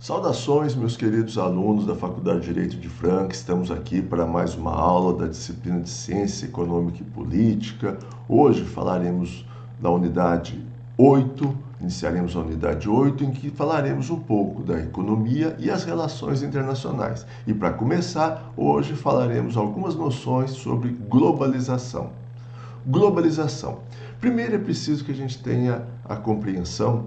Saudações, meus queridos alunos da Faculdade de Direito de Franca. Estamos aqui para mais uma aula da disciplina de Ciência Econômica e Política. Hoje falaremos da unidade 8, iniciaremos a unidade 8, em que falaremos um pouco da economia e as relações internacionais. E para começar, hoje falaremos algumas noções sobre globalização. Globalização. Primeiro é preciso que a gente tenha a compreensão,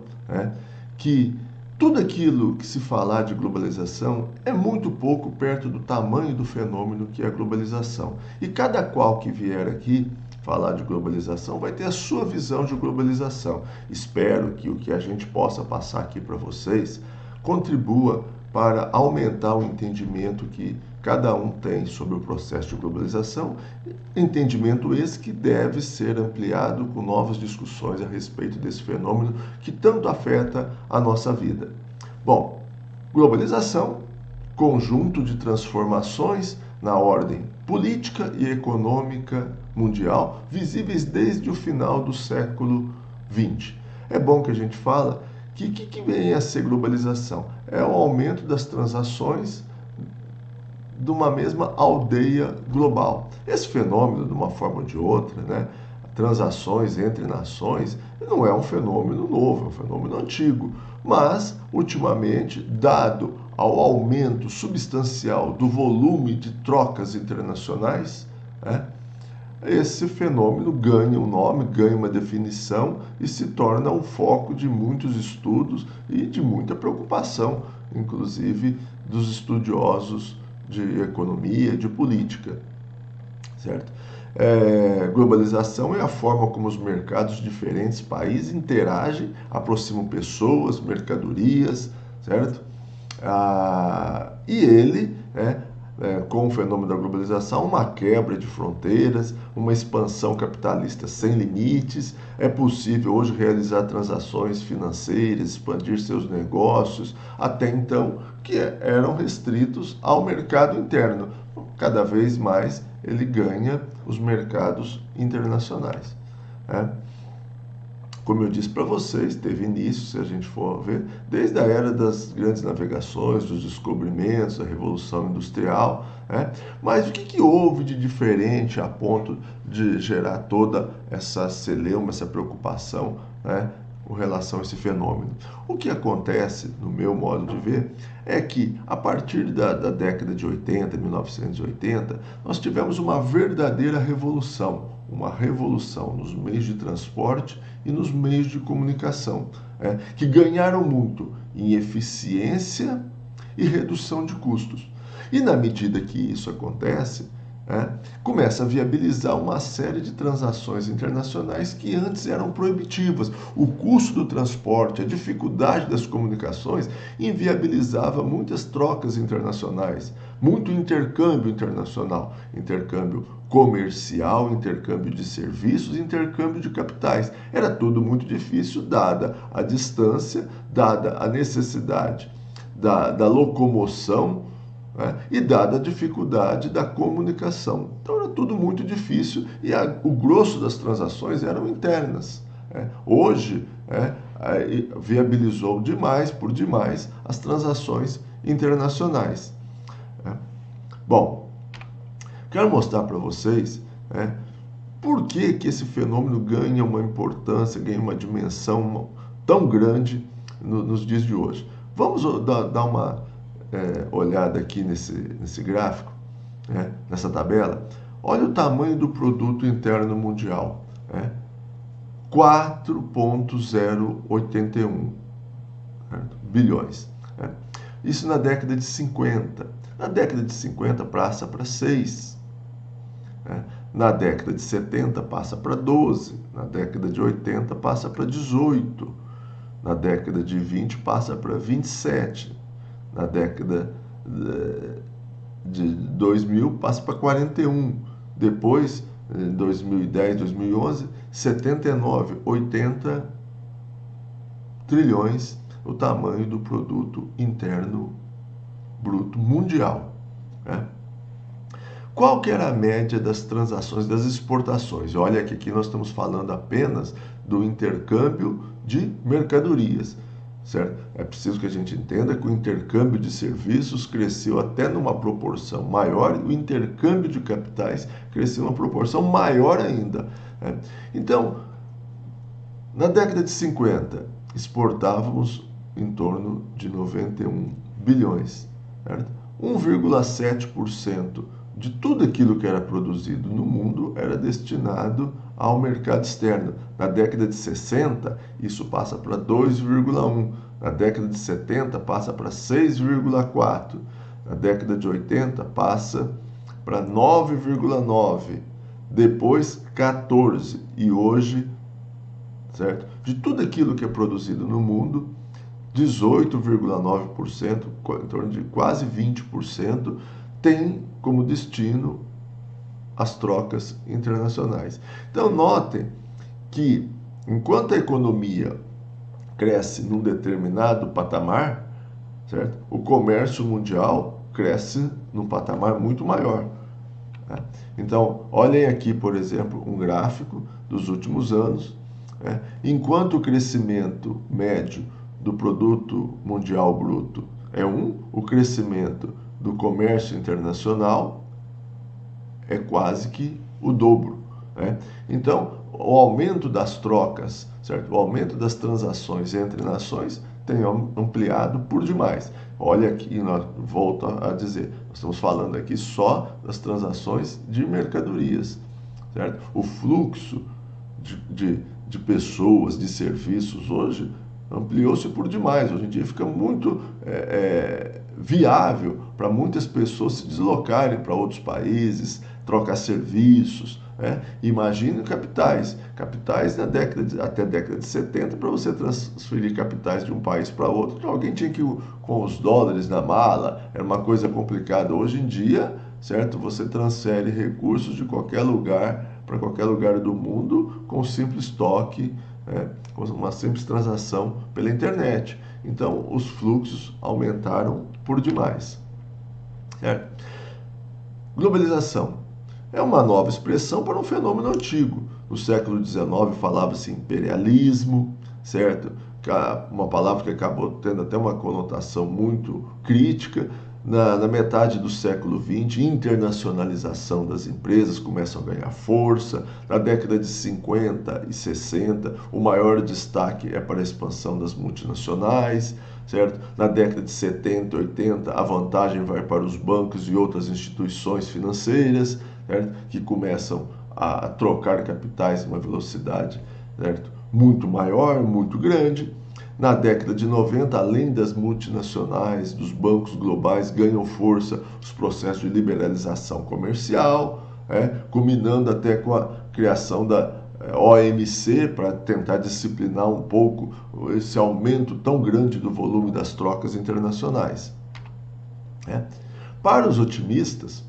que tudo aquilo que se falar de globalização é muito pouco perto do tamanho do fenômeno que é a globalização. E cada qual que vier aqui falar de globalização vai ter a sua visão de globalização. Espero que o que a gente possa passar aqui para vocês contribua para aumentar o entendimento que cada um tem sobre o processo de globalização, entendimento esse que deve ser ampliado com novas discussões a respeito desse fenômeno que tanto afeta a nossa vida. Bom, globalização, conjunto de transformações na ordem política e econômica mundial, visíveis desde o final do século XX. É bom que a gente fala que o que vem a ser globalização? É o aumento das transações de uma mesma aldeia global. Esse fenômeno, de uma forma ou de outra, transações entre nações, não é um fenômeno novo, é um fenômeno antigo. Mas, ultimamente, dado ao aumento substancial do volume de trocas internacionais, esse fenômeno ganha um nome, ganha uma definição e se torna um foco de muitos estudos e de muita preocupação, inclusive dos estudiosos de economia, de política, certo? Globalização é a forma como os mercados de diferentes países interagem, aproximam pessoas, mercadorias, certo? E ele com o fenômeno da globalização, uma quebra de fronteiras, uma expansão capitalista sem limites. É possível hoje realizar transações financeiras, expandir seus negócios, até então que eram restritos ao mercado interno. Cada vez mais ele ganha os mercados internacionais. Como eu disse para vocês, teve início, se a gente for ver, desde a era das grandes navegações, dos descobrimentos, da Revolução Industrial. Mas o que houve de diferente a ponto de gerar toda essa celeuma, essa preocupação, com relação a esse fenômeno? O que acontece, no meu modo de ver, é que a partir da década de 80, 1980, nós tivemos uma verdadeira revolução. Uma revolução nos meios de transporte e nos meios de comunicação, que ganharam muito em eficiência e redução de custos. E na medida que isso acontece, começa a viabilizar uma série de transações internacionais que antes eram proibitivas. O custo do transporte, a dificuldade das comunicações inviabilizava muitas trocas internacionais, muito intercâmbio internacional, intercâmbio comercial, intercâmbio de serviços, intercâmbio de capitais. Era tudo muito difícil, dada a distância, dada a necessidade da locomoção, e dada a dificuldade da comunicação. Então era tudo muito difícil e o grosso das transações eram internas. Hoje, viabilizou por demais as transações internacionais. Bom, quero mostrar para vocês por que esse fenômeno ganha uma importância, ganha uma dimensão tão grande nos dias de hoje. Vamos dar uma olhada aqui nesse gráfico, nessa tabela. Olha o tamanho do produto interno mundial, 4,081 bilhões. Isso na década de 50. Na década de 50 passa para 6. Na década de 70 passa para 12. Na década de 80 passa para 18. Na década de 20 passa para 27. Na década de 2000 passa para 41. Depois, em 2010, 2011, 79, 80 trilhões o tamanho do produto interno bruto mundial. Qual que era a média das transações, das exportações? Olha que aqui nós estamos falando apenas do intercâmbio de mercadorias. certo? É preciso que a gente entenda que o intercâmbio de serviços cresceu até numa proporção maior e o intercâmbio de capitais cresceu numa proporção maior ainda, né? Então, na década de 50, exportávamos em torno de 91 bilhões, certo? 1,7% de tudo aquilo que era produzido no mundo era destinado ao mercado externo. Na década de 60, isso passa para 2,1%. Na década de 70, passa para 6,4%. Na década de 80, passa para 9,9%. Depois, 14%. E hoje, certo? De tudo aquilo que é produzido no mundo, 18,9%, em torno de quase 20%, tem como destino as trocas internacionais. Então, notem que, enquanto a economia cresce num determinado patamar, certo? O comércio mundial cresce num patamar muito maior, né? Então, olhem aqui, por exemplo, um gráfico dos últimos anos, né? Enquanto o crescimento médio do produto mundial bruto é 1, o crescimento do comércio internacional é quase que o dobro, né? Então, o aumento das trocas, certo? O aumento das transações entre nações tem ampliado por demais. Olha aqui, volto a dizer, nós estamos falando aqui só das transações de mercadorias, certo? O fluxo de pessoas, de serviços hoje ampliou-se por demais. Hoje em dia fica muito viável para muitas pessoas se deslocarem para outros países, trocar serviços, né? Imagine capitais até a década de 70, para você transferir capitais de um país para outro, alguém tinha que ir com os dólares na mala, era uma coisa complicada. Hoje em dia, certo? Você transfere recursos de qualquer lugar para qualquer lugar do mundo com um simples toque, né? Com uma simples transação pela internet. Então, os fluxos aumentaram por demais, certo? Globalização é uma nova expressão para um fenômeno antigo. No século XIX falava-se imperialismo, certo? Uma palavra que acabou tendo até uma conotação muito crítica. Na metade do século XX, internacionalização das empresas começam a ganhar força. Na década de 50 e 60, o maior destaque é para a expansão das multinacionais, certo? Na década de 70 e 80, a vantagem vai para os bancos e outras instituições financeiras, certo? Que começam a trocar capitais numa velocidade, certo? Muito maior, muito grande. Na década de 90, além das multinacionais, dos bancos globais, ganham força os processos de liberalização comercial, culminando até com a criação da OMC, para tentar disciplinar um pouco esse aumento tão grande do volume das trocas internacionais. Para os otimistas,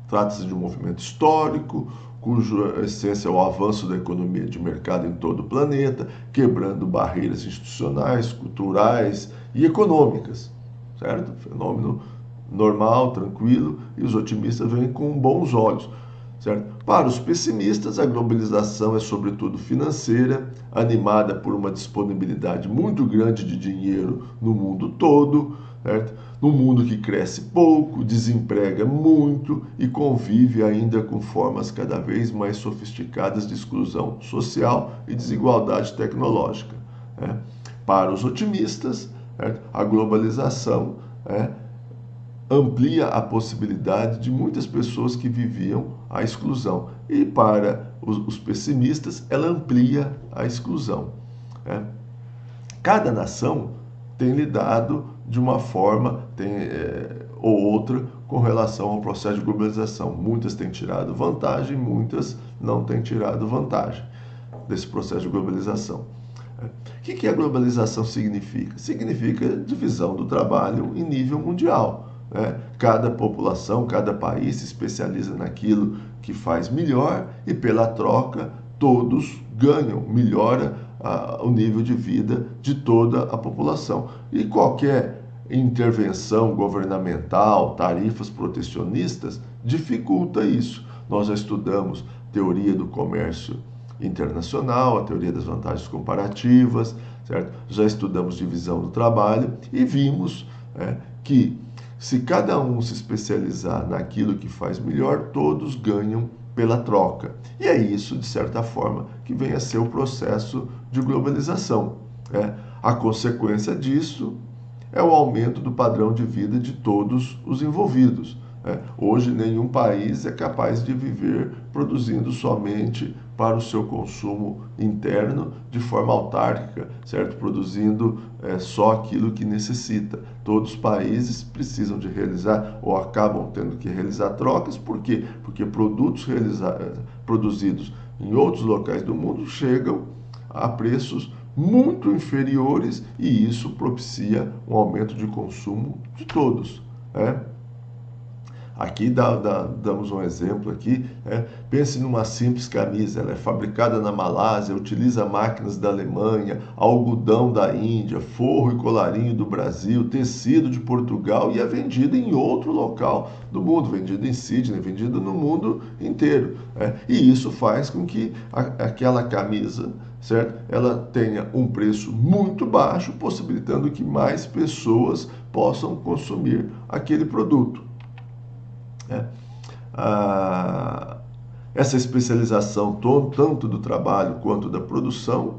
trata-se de um movimento histórico, cuja essência é o avanço da economia de mercado em todo o planeta, quebrando barreiras institucionais, culturais e econômicas, certo? Fenômeno normal, tranquilo, e os otimistas veem com bons olhos, certo? Para os pessimistas, a globalização é sobretudo financeira, animada por uma disponibilidade muito grande de dinheiro no mundo todo, certo? Num mundo que cresce pouco, desemprega muito e convive ainda com formas cada vez mais sofisticadas de exclusão social e desigualdade tecnológica, né? Para os otimistas, certo? A globalização amplia a possibilidade de muitas pessoas que viviam a exclusão. E para os pessimistas, ela amplia a exclusão, né? Cada nação tem lidado de uma forma ou outra com relação ao processo de globalização. Muitas têm tirado vantagem, muitas não têm tirado vantagem desse processo de globalização. O que a globalização significa? Significa divisão do trabalho em nível mundial, né? Cada população, cada país se especializa naquilo que faz melhor e, pela troca, todos ganham, melhora o nível de vida de toda a população. E qualquer intervenção governamental, tarifas protecionistas, dificulta isso. Nós já estudamos teoria do comércio internacional, a teoria das vantagens comparativas, certo? Já estudamos divisão do trabalho e vimos que se cada um se especializar naquilo que faz melhor, todos ganham pela troca. E é isso, de certa forma, que vem a ser o processo de globalização. A consequência disso é o aumento do padrão de vida de todos os envolvidos. Hoje, nenhum país é capaz de viver produzindo somente para o seu consumo interno de forma autárquica, certo? Produzindo só aquilo que necessita. Todos os países precisam de realizar ou acabam tendo que realizar trocas. Por quê? Porque produtos produzidos em outros locais do mundo chegam a preços muito inferiores e isso propicia um aumento de consumo de todos. Aqui damos um exemplo aqui. Pense numa simples camisa, ela é fabricada na Malásia, utiliza máquinas da Alemanha, algodão da Índia, forro e colarinho do Brasil, tecido de Portugal e é vendida em outro local do mundo, vendida em Sydney, vendida no mundo inteiro. E isso faz com que aquela camisa, certo? Ela tenha um preço muito baixo, possibilitando que mais pessoas possam consumir aquele produto. Essa especialização tanto do trabalho quanto da produção,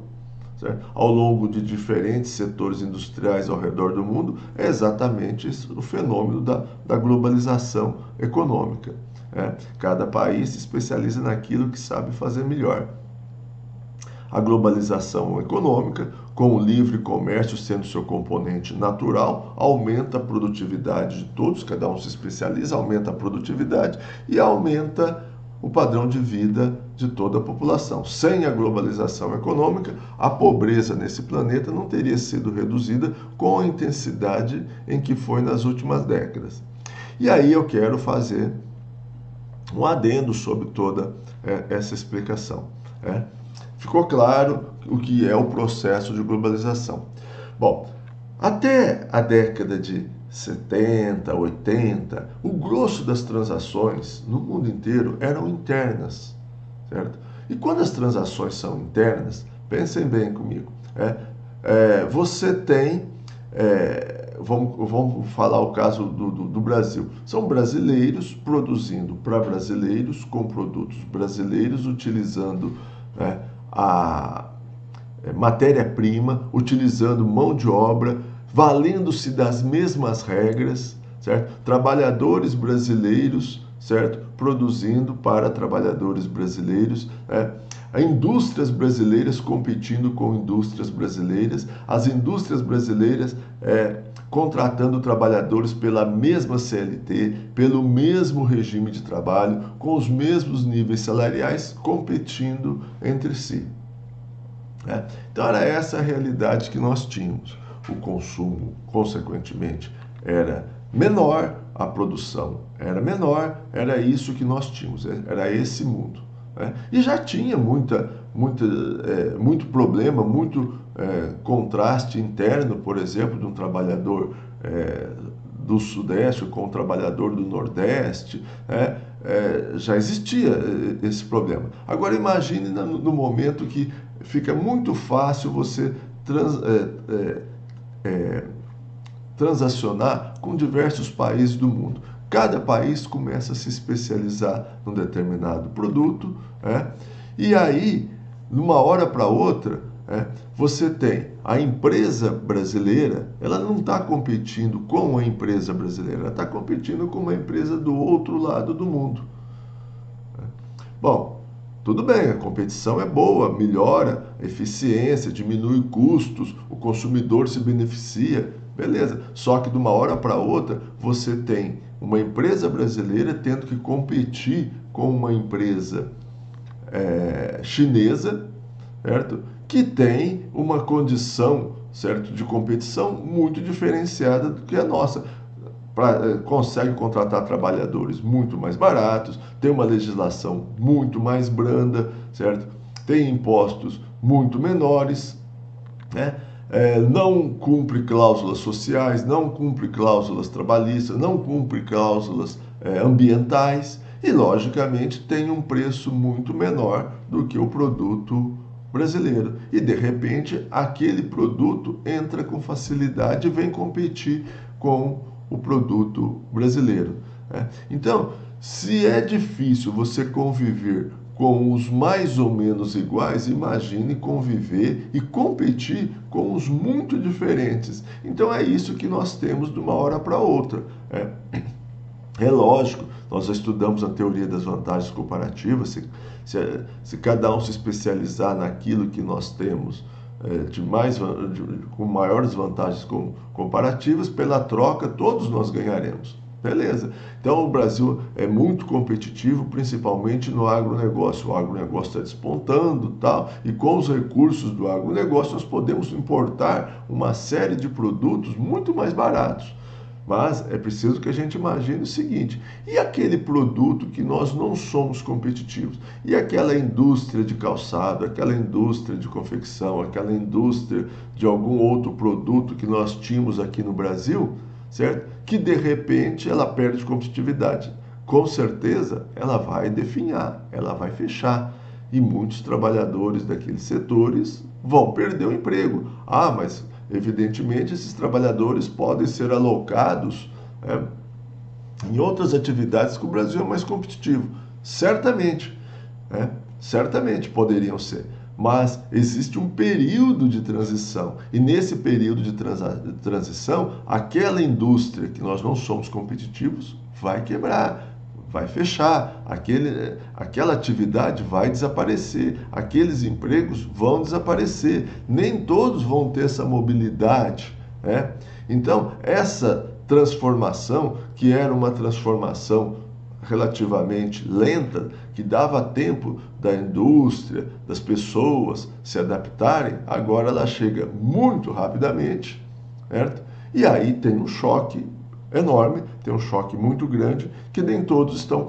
certo? Ao longo de diferentes setores industriais ao redor do mundo, é exatamente o fenômeno da globalização econômica. Cada país se especializa naquilo que sabe fazer melhor. A globalização econômica, com o livre comércio sendo seu componente natural, aumenta a produtividade de todos, cada um se especializa, aumenta a produtividade e aumenta o padrão de vida de toda a população. Sem a globalização econômica, a pobreza nesse planeta não teria sido reduzida com a intensidade em que foi nas últimas décadas. E aí eu quero fazer um adendo sobre toda essa explicação. Ficou claro o que é o processo de globalização. Bom, até a década de 70, 80, o grosso das transações no mundo inteiro eram internas, certo? E quando as transações são internas, pensem bem comigo, você tem, vamos falar o caso do Brasil, são brasileiros produzindo para brasileiros, com produtos brasileiros, utilizando a matéria-prima, utilizando mão de obra, valendo-se das mesmas regras, certo? Trabalhadores brasileiros, certo? Produzindo para trabalhadores brasileiros, indústrias brasileiras competindo com indústrias brasileiras, as indústrias brasileiras contratando trabalhadores pela mesma CLT, pelo mesmo regime de trabalho, com os mesmos níveis salariais, competindo entre si. Então era essa a realidade que nós tínhamos. O consumo, consequentemente, era menor, a produção era menor, era isso que nós tínhamos, era esse mundo. E já tinha muito problema, muito contraste interno, por exemplo, de um trabalhador do Sudeste com um trabalhador do Nordeste, já existia esse problema. Agora imagine no momento que fica muito fácil você transacionar com diversos países do mundo. Cada país começa a se especializar num determinado produto, e aí, numa hora para outra, você tem a empresa brasileira, ela não está competindo com a empresa brasileira, ela está competindo com uma empresa do outro lado do mundo. Bom, tudo bem, a competição é boa, melhora a eficiência, diminui custos, o consumidor se beneficia, beleza. Só que de uma hora para outra, você tem uma empresa brasileira tendo que competir com uma empresa chinesa, certo? Que tem uma condição, certo, de competição muito diferenciada do que a nossa. Consegue contratar trabalhadores muito mais baratos, tem uma legislação muito mais branda, certo? Tem impostos muito menores, não cumpre cláusulas sociais, não cumpre cláusulas trabalhistas, não cumpre cláusulas ambientais. e, logicamente, tem um preço muito menor do que o produto brasileiro. E, de repente, aquele produto entra com facilidade e vem competir com o produto brasileiro. Né? Então, se é difícil você conviver com os mais ou menos iguais, imagine conviver e competir com os muito diferentes. Então é isso que nós temos de uma hora para outra. É lógico, nós já estudamos a teoria das vantagens comparativas. Se cada um se especializar naquilo que nós temos com maiores vantagens comparativas, pela troca todos nós ganharemos. Beleza. Então o Brasil é muito competitivo, principalmente no agronegócio. O agronegócio está despontando, tal, e com os recursos do agronegócio nós podemos importar uma série de produtos muito mais baratos. Mas é preciso que a gente imagine o seguinte: e aquele produto que nós não somos competitivos? E aquela indústria de calçado, aquela indústria de confecção, aquela indústria de algum outro produto que nós tínhamos aqui no Brasil, certo? Que de repente ela perde competitividade. Com certeza ela vai definhar, ela vai fechar. E muitos trabalhadores daqueles setores vão perder o emprego. Ah, mas evidentemente esses trabalhadores podem ser alocados em outras atividades que o Brasil é mais competitivo. Certamente, certamente poderiam ser. Mas existe um período de transição, e nesse período de transição, aquela indústria que nós não somos competitivos vai quebrar, vai fechar, aquela atividade vai desaparecer, aqueles empregos vão desaparecer, nem todos vão ter essa mobilidade. Então, essa transformação, que era uma transformação relativamente lenta, que dava tempo da indústria, das pessoas se adaptarem, agora ela chega muito rapidamente, certo? E aí tem um choque enorme, tem um choque muito grande, que nem todos estão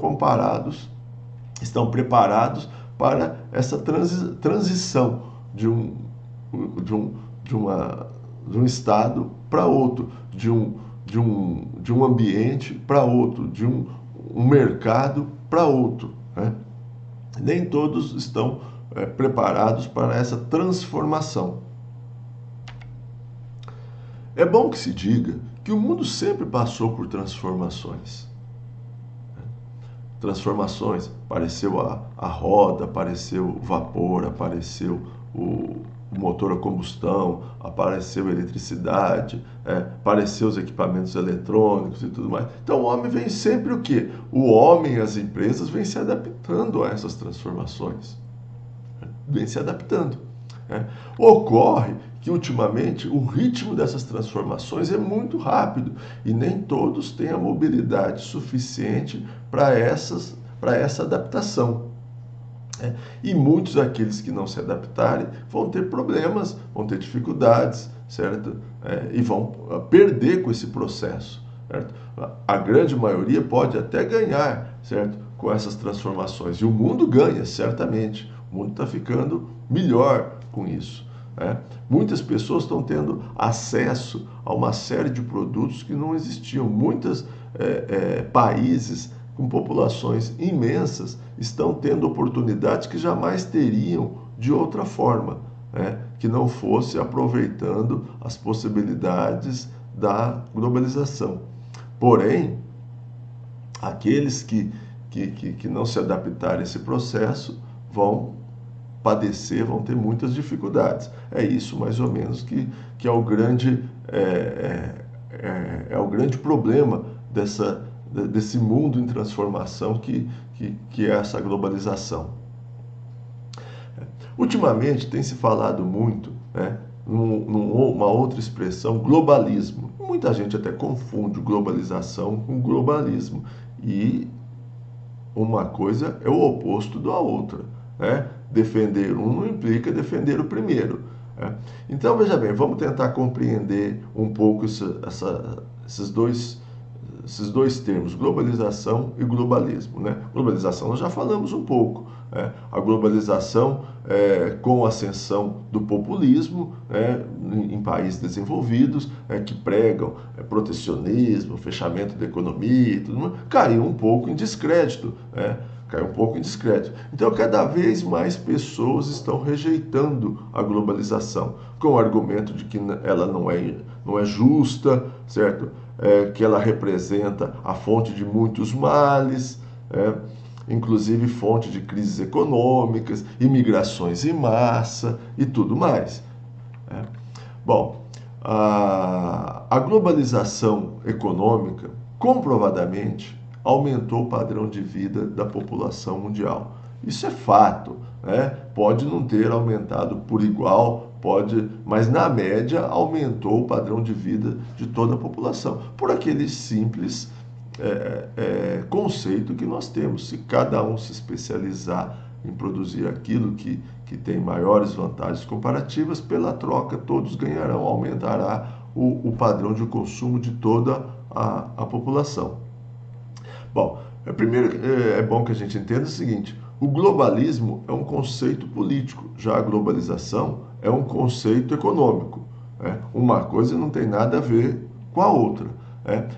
preparados para essa transição de um estado para outro, de um ambiente para outro, de um mercado para outro. Nem todos estão preparados para essa transformação. É bom que se diga que o mundo sempre passou por transformações. Transformações, apareceu a roda, apareceu o vapor, apareceu o motor a combustão, apareceu a eletricidade, apareceu os equipamentos eletrônicos e tudo mais. Então o homem vem sempre o quê? O homem e as empresas vêm se adaptando a essas transformações. Vêm se adaptando. Ocorre que ultimamente o ritmo dessas transformações é muito rápido e nem todos têm a mobilidade suficiente para essa adaptação. E muitos daqueles que não se adaptarem vão ter problemas, vão ter dificuldades, certo? E vão perder com esse processo, certo? A grande maioria pode até ganhar, certo? Com essas transformações. E o mundo ganha, certamente. O mundo está ficando melhor com isso. Muitas pessoas estão tendo acesso a uma série de produtos que não existiam. Muitos países com populações imensas estão tendo oportunidades que jamais teriam de outra forma, que não fosse aproveitando as possibilidades da globalização. Porém, aqueles que não se adaptarem a esse processo vão padecer, vão ter muitas dificuldades. É isso mais ou menos que é o grande problema desse mundo em transformação que é essa globalização. Ultimamente tem se falado muito, numa outra expressão, globalismo. Muita gente até confunde globalização com globalismo, e uma coisa é o oposto da outra. Defender um não implica defender o primeiro. Então, veja bem, vamos tentar compreender um pouco esses dois termos, globalização e globalismo. Globalização nós já falamos um pouco, A globalização, com a ascensão do populismo, em países desenvolvidos, que pregam protecionismo, fechamento da economia e tudo mais, caiu um pouco em descrédito. Caiu um pouco em descrédito. Então, cada vez mais pessoas estão rejeitando a globalização, com o argumento de que ela não é justa, certo? Que ela representa a fonte de muitos males, inclusive fonte de crises econômicas, imigrações em massa e tudo mais. Bom, a globalização econômica, comprovadamente, aumentou o padrão de vida da população mundial. Isso é fato, Pode não ter aumentado por igual, mas na média aumentou o padrão de vida de toda a população, por aquele simples conceito que nós temos. Se cada um se especializar em produzir aquilo que tem maiores vantagens comparativas, pela troca todos ganharão, aumentará o padrão de consumo de toda a população. Bom, primeiro é bom que a gente entenda o seguinte: o globalismo é um conceito político, já a globalização é um conceito econômico. Uma coisa não tem nada a ver com a outra.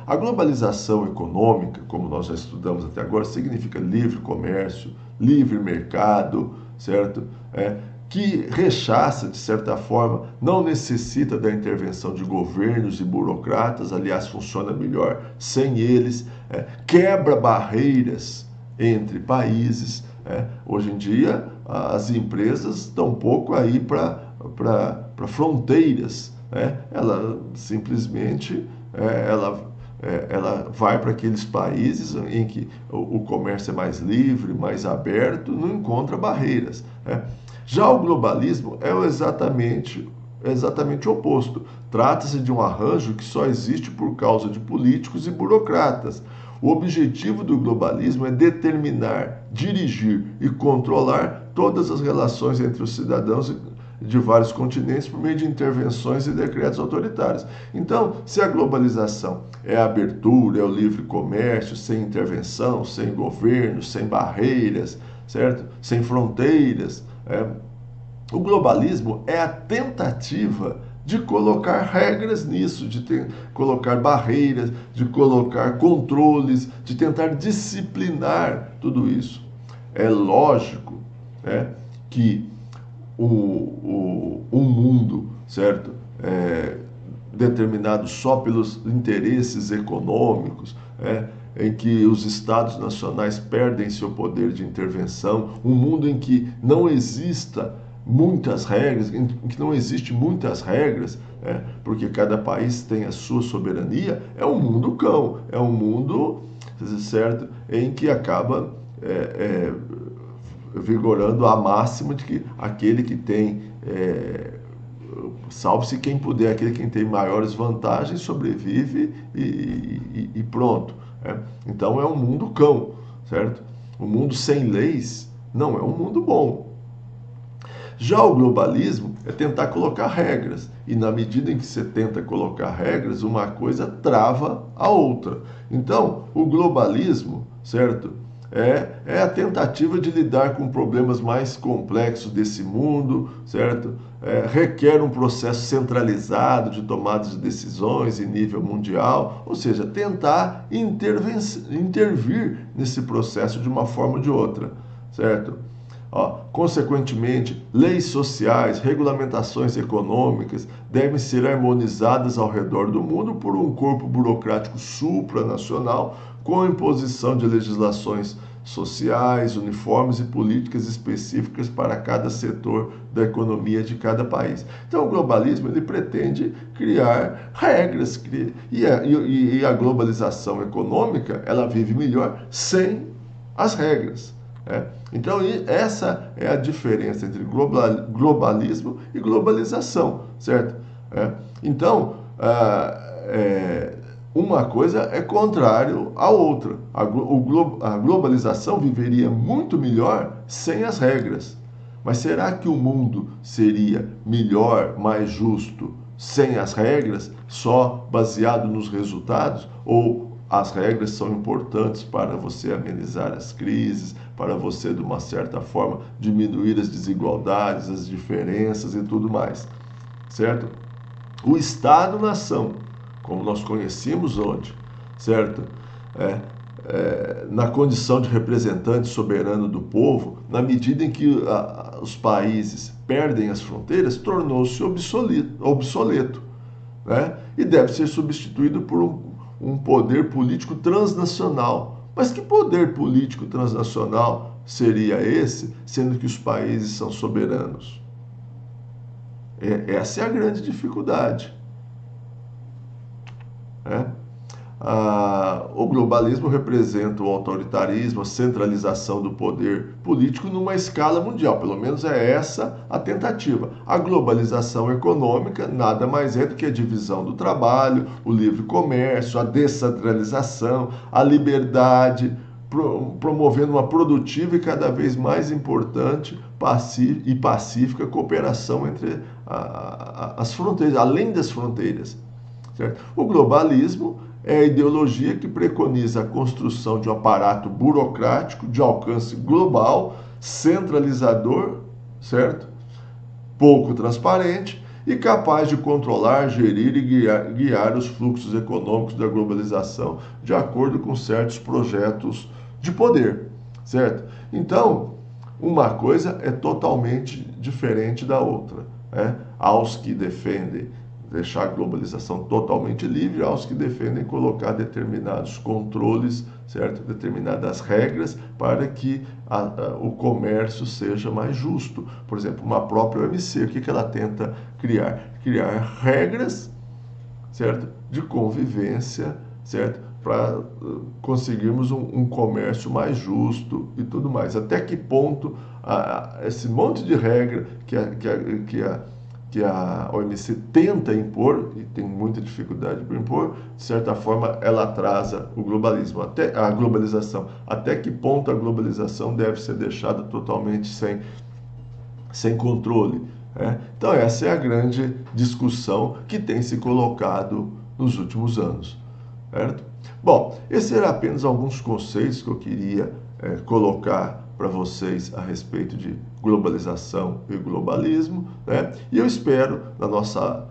A globalização econômica, como nós já estudamos até agora, significa livre comércio, livre mercado, certo? Que rechaça, de certa forma, não necessita da intervenção de governos e burocratas, aliás, funciona melhor sem eles, quebra barreiras entre países. Hoje em dia, as empresas estão um pouco aí para fronteiras. Ela simplesmente ela vai para aqueles países em que o comércio é mais livre, mais aberto, não encontra barreiras. Já o globalismo é exatamente o oposto. Trata-se de um arranjo que só existe por causa de políticos e burocratas. O objetivo do globalismo é determinar, dirigir e controlar todas as relações entre os cidadãos de vários continentes por meio de intervenções e decretos autoritários. Então, se a globalização é a abertura, é o livre comércio, sem intervenção, sem governo, sem barreiras, certo? Sem fronteiras, o globalismo é a tentativa de colocar regras nisso, de colocar barreiras, de colocar controles, de tentar disciplinar tudo isso. É lógico, que um mundo, certo, determinado só pelos interesses econômicos, em que os estados nacionais perdem seu poder de intervenção, um mundo em que não exista muitas regras, em que não existe muitas regras, porque cada país tem a sua soberania, é um mundo cão, é um mundo, certo, em que acaba vigorando a máxima de que aquele que tem, salve-se quem puder, aquele que tem maiores vantagens sobrevive e pronto. Então é um mundo cão, certo? Um mundo sem leis não é um mundo bom. Já o globalismo é tentar colocar regras, e na medida em que você tenta colocar regras, uma coisa trava a outra. Então, o globalismo, certo, é a tentativa de lidar com problemas mais complexos desse mundo, certo? Requer um processo centralizado de tomada de decisões em nível mundial, ou seja, tentar intervir nesse processo de uma forma ou de outra, certo? Consequentemente, leis sociais, regulamentações econômicas devem ser harmonizadas ao redor do mundo por um corpo burocrático supranacional com a imposição de legislações sociais, uniformes e políticas específicas para cada setor da economia de cada país. Então, o globalismo ele pretende criar regras e a globalização econômica ela vive melhor sem as regras. Então, essa é a diferença entre globalismo e globalização, certo? Então, uma coisa é contrário à outra. A globalização viveria muito melhor sem as regras. Mas será que o mundo seria melhor, mais justo, sem as regras, só baseado nos resultados? Ou as regras são importantes para você amenizar as crises, para você, de uma certa forma, diminuir as desigualdades, as diferenças e tudo mais, certo? O Estado-nação, como nós conhecemos hoje, certo? Na condição de representante soberano do povo, na medida em que os países perdem as fronteiras, tornou-se obsoleto, né? E deve ser substituído por um poder político transnacional. Mas que poder político transnacional seria esse, sendo que os países são soberanos? Essa é a grande dificuldade, né? O globalismo representa o autoritarismo, a centralização do poder político numa escala mundial, pelo menos é essa a tentativa. A globalização econômica nada mais é do que a divisão do trabalho, o livre comércio, a descentralização, a liberdade, promovendo uma produtiva e cada vez mais importante e pacífica cooperação entre as fronteiras, além das fronteiras. Certo? O globalismo é a ideologia que preconiza a construção de um aparato burocrático de alcance global, centralizador, certo? Pouco transparente e capaz de controlar, gerir e guiar os fluxos econômicos da globalização de acordo com certos projetos de poder, certo? Então, uma coisa é totalmente diferente da outra, né? Aos que defendem deixar a globalização totalmente livre, aos que defendem colocar determinados controles, certo? Determinadas regras para que o comércio seja mais justo. Por exemplo, uma própria OMC, o que ela tenta criar? Criar regras, certo? De convivência, certo? Para conseguirmos um comércio mais justo e tudo mais. Até que ponto esse monte de regra que a OMC tenta impor, e tem muita dificuldade para impor, de certa forma ela atrasa o globalismo, até a globalização. Até que ponto a globalização deve ser deixada totalmente sem controle, né? Então essa é a grande discussão que tem se colocado nos últimos anos, certo? Bom, esses eram apenas alguns conceitos que eu queria colocar para vocês a respeito de globalização e globalismo, né? E eu espero, na nossa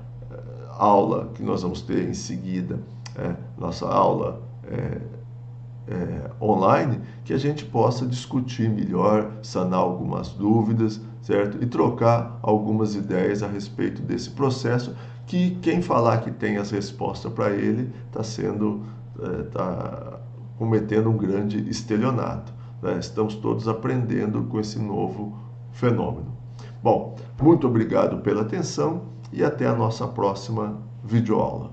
aula que nós vamos ter em seguida, nossa aula online, que a gente possa discutir melhor, sanar algumas dúvidas, certo? E trocar algumas ideias a respeito desse processo, que quem falar que tem as respostas para ele está cometendo um grande estelionato, né? Estamos todos aprendendo com esse novo fenômeno. Bom, muito obrigado pela atenção e até a nossa próxima videoaula.